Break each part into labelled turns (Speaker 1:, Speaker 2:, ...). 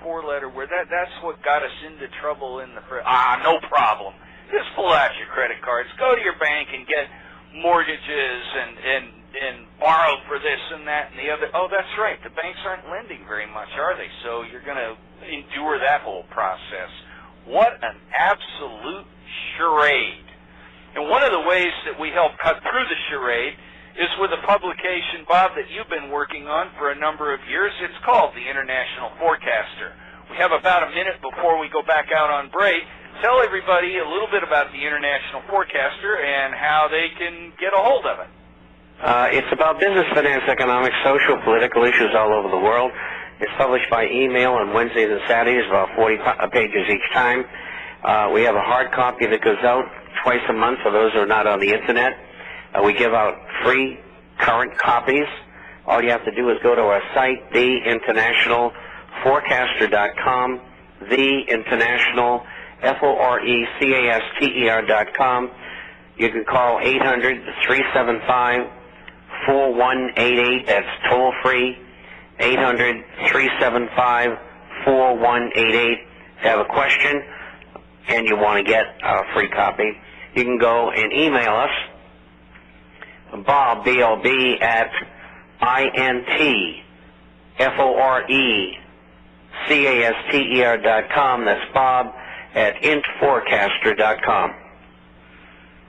Speaker 1: 4-letter where that's what got us into trouble in the first. No problem. Just pull out your credit cards, go to your bank and get mortgages and borrow for this and that and the other. Oh, that's right. The banks aren't lending very much, are they? So you're going to endure that whole process. What an absolute charade. And one of the ways that we help cut through the charade is with a publication, Bob, that you've been working on for a number of years. It's called The International Forecaster. We have about a minute before we go back out on break. Tell everybody a little bit about The International Forecaster and how they can get a hold of it.
Speaker 2: It's about business, finance, economics, social, political issues all over the world. It's published by email on Wednesdays and Saturdays, about 40 pages each time. We have a hard copy that goes out twice a month for those who are not on the Internet. We give out free current copies. All you have to do is go to our site, theinternationalforecaster.com, theinternationalforecaster.com. You can call 800-375-4188. That's toll free. 800-375-4188. If you have a question and you want to get a free copy, you can go and email us, Bob, B-O-B, at INTFORECASTER.com. That's Bob at intforecaster.com.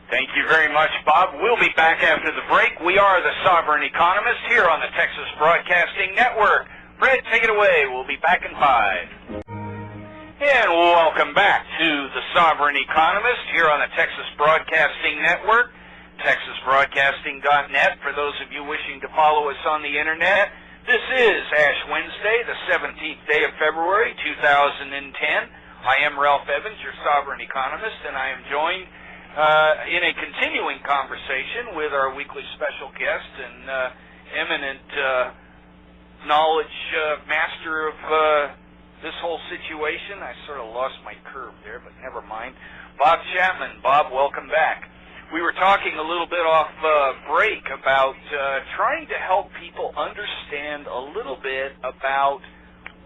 Speaker 1: Thank you very much, Bob. We'll be back after the break. We are the Sovereign Economist here on the Texas Broadcasting Network. Fred, take it away. We'll be back in 5. And welcome back to the Sovereign Economist here on the Texas Broadcasting Network, texasbroadcasting.net for those of you wishing to follow us on the Internet. This is Ash Wednesday, the 17th day of February, 2010. I am Ralph Evans, your Sovereign Economist, and I am joined in a continuing conversation with our weekly special guest and eminent knowledge master of this whole situation. I sort of lost my curve there, but never mind. Bob Chapman. Bob, welcome back. We were talking a little bit off break about trying to help people understand a little bit about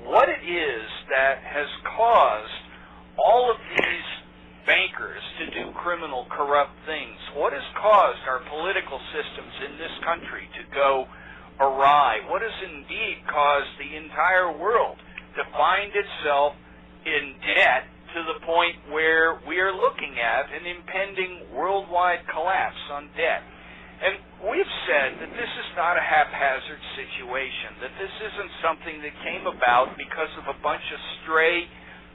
Speaker 1: what it is that has caused all of these bankers to do criminal, corrupt things. What has caused our political systems in this country to go awry? What has indeed caused the entire world to find itself in debt to the point where we are looking at an impending worldwide collapse on debt? And we've said that this is not a haphazard situation, that this isn't something that came about because of a bunch of stray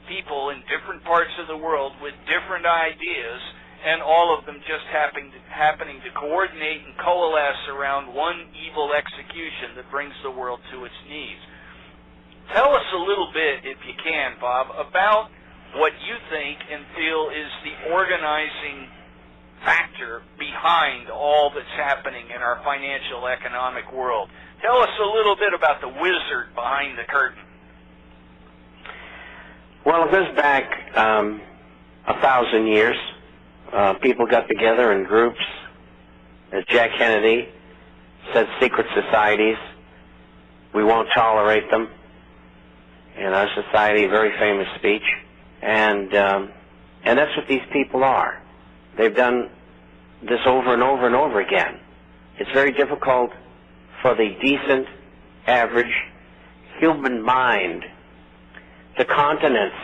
Speaker 1: people in different parts of the world with different ideas, and all of them just happening to coordinate and coalesce around one evil execution that brings the world to its knees. Tell us a little bit, if you can, Bob, about what you think and feel is the organizing factor behind all that's happening in our financial economic world. Tell us a little bit about the wizard behind the curtain.
Speaker 2: Well, it goes back 1,000 years. People got together in groups. As Jack Kennedy said, secret societies. We won't tolerate them. In our society, a very famous speech. And that's what these people are. They've done this over and over and over again. It's very difficult for the decent, average human mind to countenance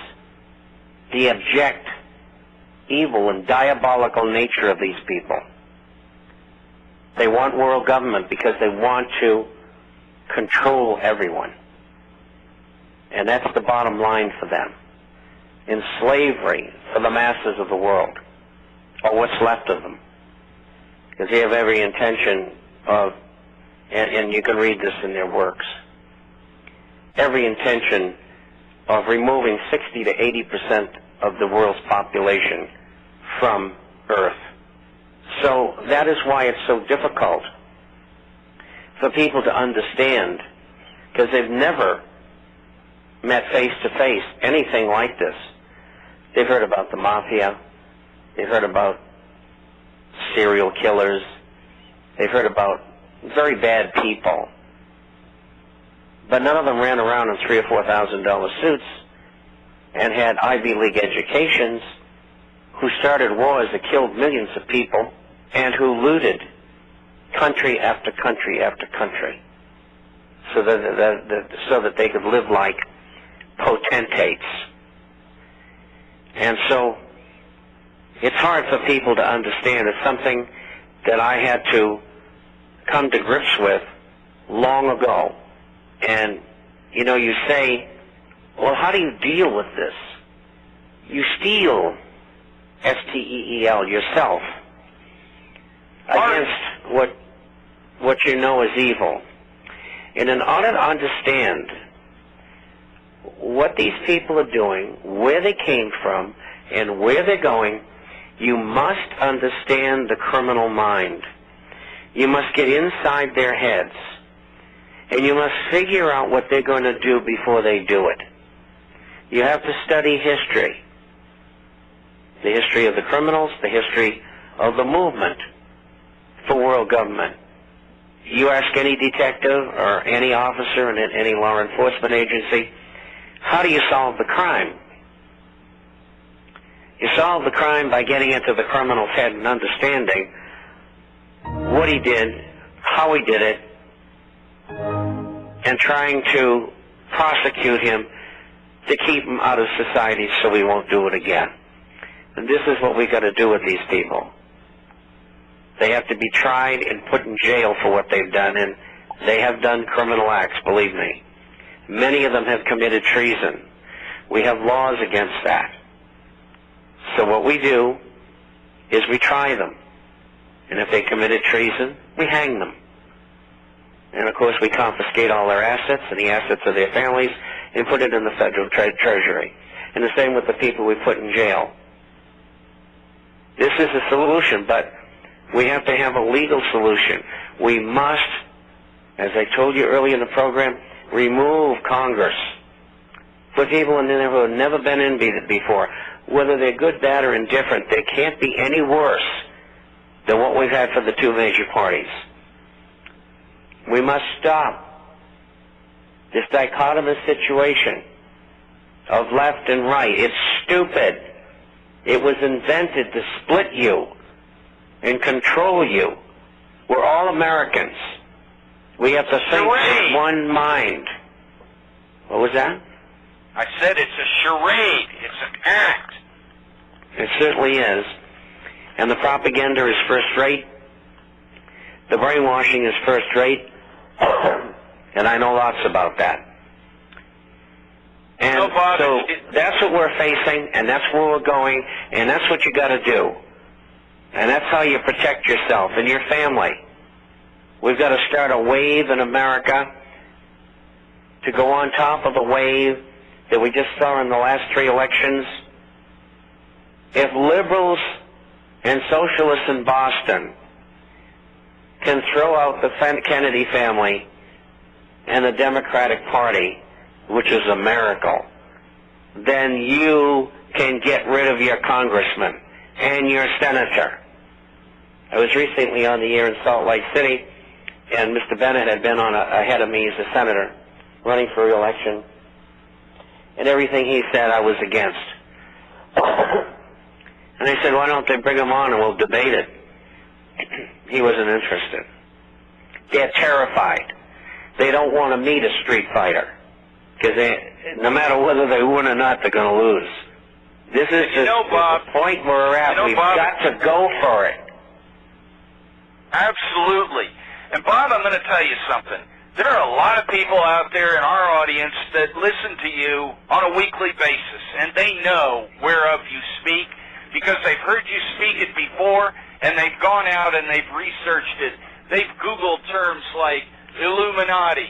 Speaker 2: the abject, evil, and diabolical nature of these people. They want world government because they want to control everyone. And that's the bottom line for them. In slavery for the masses of the world, or what's left of them. Because they have every intention of, and you can read this in their works, every intention of removing 60 to 80% of the world's population from Earth. So that is why it's so difficult for people to understand, because they've never met face-to-face anything like this. They've heard about the mafia. They've heard about serial killers. They've heard about very bad people. But none of them ran around in $3,000 or $4,000 suits and had Ivy League educations, who started wars that killed millions of people, and who looted country after country after country, so that they could live like potentates. And so it's hard for people to understand. It's something that I had to come to grips with long ago. And, you know, you say, well, how do you deal with this? You steel, S-T-E-E-L, yourself, against what you know is evil. And in order to understand what these people are doing, where they came from, and where they're going, you must understand the criminal mind. You must get inside their heads, and you must figure out what they're going to do before they do it. You have to study history. The history of the criminals, the history of the movement for world government. You ask any detective or any officer in any law enforcement agency, how do you solve the crime? You solve the crime by getting into the criminal's head and understanding what he did, how he did it, and trying to prosecute him to keep him out of society so he won't do it again. And this is what we got to do with these people. They have to be tried and put in jail for what they've done, and they have done criminal acts, believe me. Many of them have committed treason. We have laws against that. So what we do is we try them. And if they committed treason, we hang them. And of course we confiscate all their assets and the assets of their families and put it in the federal treasury. And the same with the people we put in jail. This is a solution, but we have to have a legal solution. We must, as I told you earlier in the program, remove Congress. Put people in there who have never been in before. Whether they're good, bad, or indifferent, they can't be any worse than what we've had for the two major parties. We must stop this dichotomous situation of left and right. It's stupid. It was invented to split you and control you. We're all Americans. We have to think with one mind. What was that?
Speaker 1: I said it's a charade. It's an act.
Speaker 2: It certainly is. And the propaganda is first rate. The brainwashing is first rate. And I know lots about that. And
Speaker 1: no, Bob,
Speaker 2: so that's what we're facing, and that's where we're going, and that's what you got to do. And that's how you protect yourself and your family. We've got to start a wave in America to go on top of the wave that we just saw in the last 3 elections. If liberals and socialists in Boston can throw out the Kennedy family and the Democratic Party, which is a miracle, then you can get rid of your congressman and your senator. I was recently on the air in Salt Lake City, and Mr. Bennett had been on ahead of me as a senator running for re-election, and everything he said I was against. And I said, why don't they bring him on and we'll debate it? He wasn't interested. They're terrified. They don't want to meet a street fighter, because no matter whether they win or not, they're going to lose. This is just the point where we're at. We've got to go for it.
Speaker 1: Absolutely. And Bob, I'm going to tell you something. There are a lot of people out there in our audience that listen to you on a weekly basis, and they know whereof you speak because they've heard you speak it before, and they've gone out and they've researched it. They've Googled terms like Illuminati.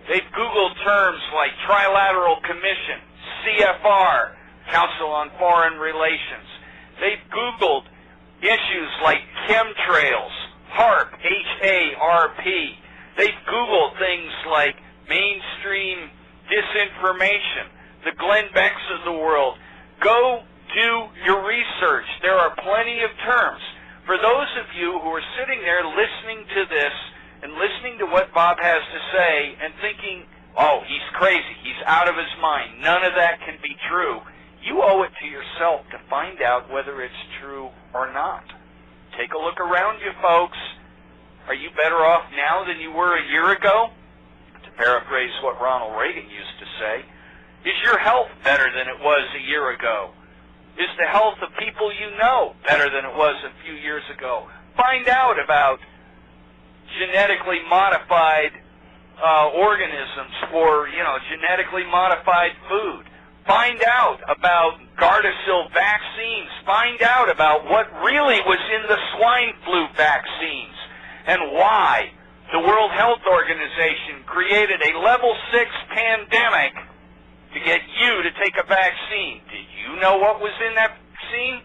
Speaker 1: They've Googled terms like Trilateral Commission, CFR, Council on Foreign Relations. They've Googled issues like chemtrails, HARP, H-A-R-P. They've Googled things like mainstream disinformation, the Glenn Becks of the world. Go do your research. There are plenty of terms. For those of you who are sitting there listening to this and listening to what Bob has to say and thinking, oh, he's crazy, he's out of his mind, none of that can be true. You owe it to yourself to find out whether it's true or not. Take a look around you, folks. Are you better off now than you were a year ago? To paraphrase what Ronald Reagan used to say, is your health better than it was a year ago? Is the health of people you know better than it was a few years ago? Find out about genetically modified organisms for, genetically modified food. Find out about Gardasil vaccines. Find out about what really was in the swine flu vaccines and why the World Health Organization created a level 6 pandemic to get you to take a vaccine. Did you know what was in that vaccine?